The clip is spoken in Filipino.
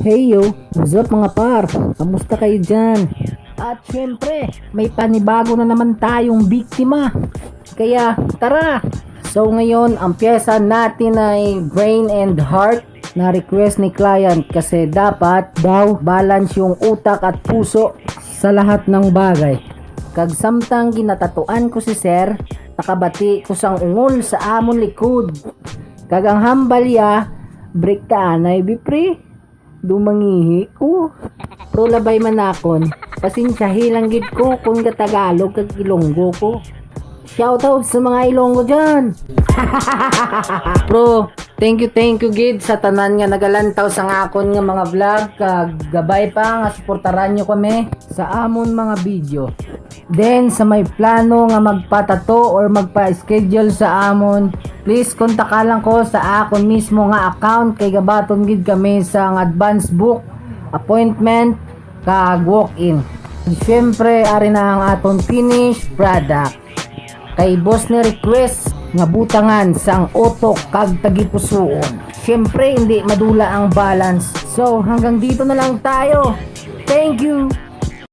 Hey yo, what's up mga par? Kamusta kayo dyan? At syempre, may panibago na naman tayong biktima. Kaya tara! So ngayon, ang pyesa natin ay brain and heart na request ni client kasi dapat daw balance yung utak at puso sa lahat ng bagay. Kag samtang ginatatuan ko si sir, nakabati ko sang ungol sa amon likod. Kag ang hambalya, break ta anay bipre. Dumangihi ko. Pro labay manakon. Pasensyahi lang gid ko kung Tagalog kag Ilonggo ko. Shoutout sa mga Ilonggo dyan. Pro, thank you gid sa tanan nga nagalantaw sa ngakon nga mga vlog kag gabay pa nga suportaran nyo kami sa amon mga video. Then sa may plano nga magpatato or magpa-schedule sa amon, please kontakan lang ko sa akon mismo nga account kay gabaton gid kami sa advance book appointment kag walk-in. Siyempre ari na ang aton finished product. Kay boss ni request nga butangan sang utok kag tagipusoon. Siyempre hindi madula ang balance. So hanggang dito na lang tayo. Thank you.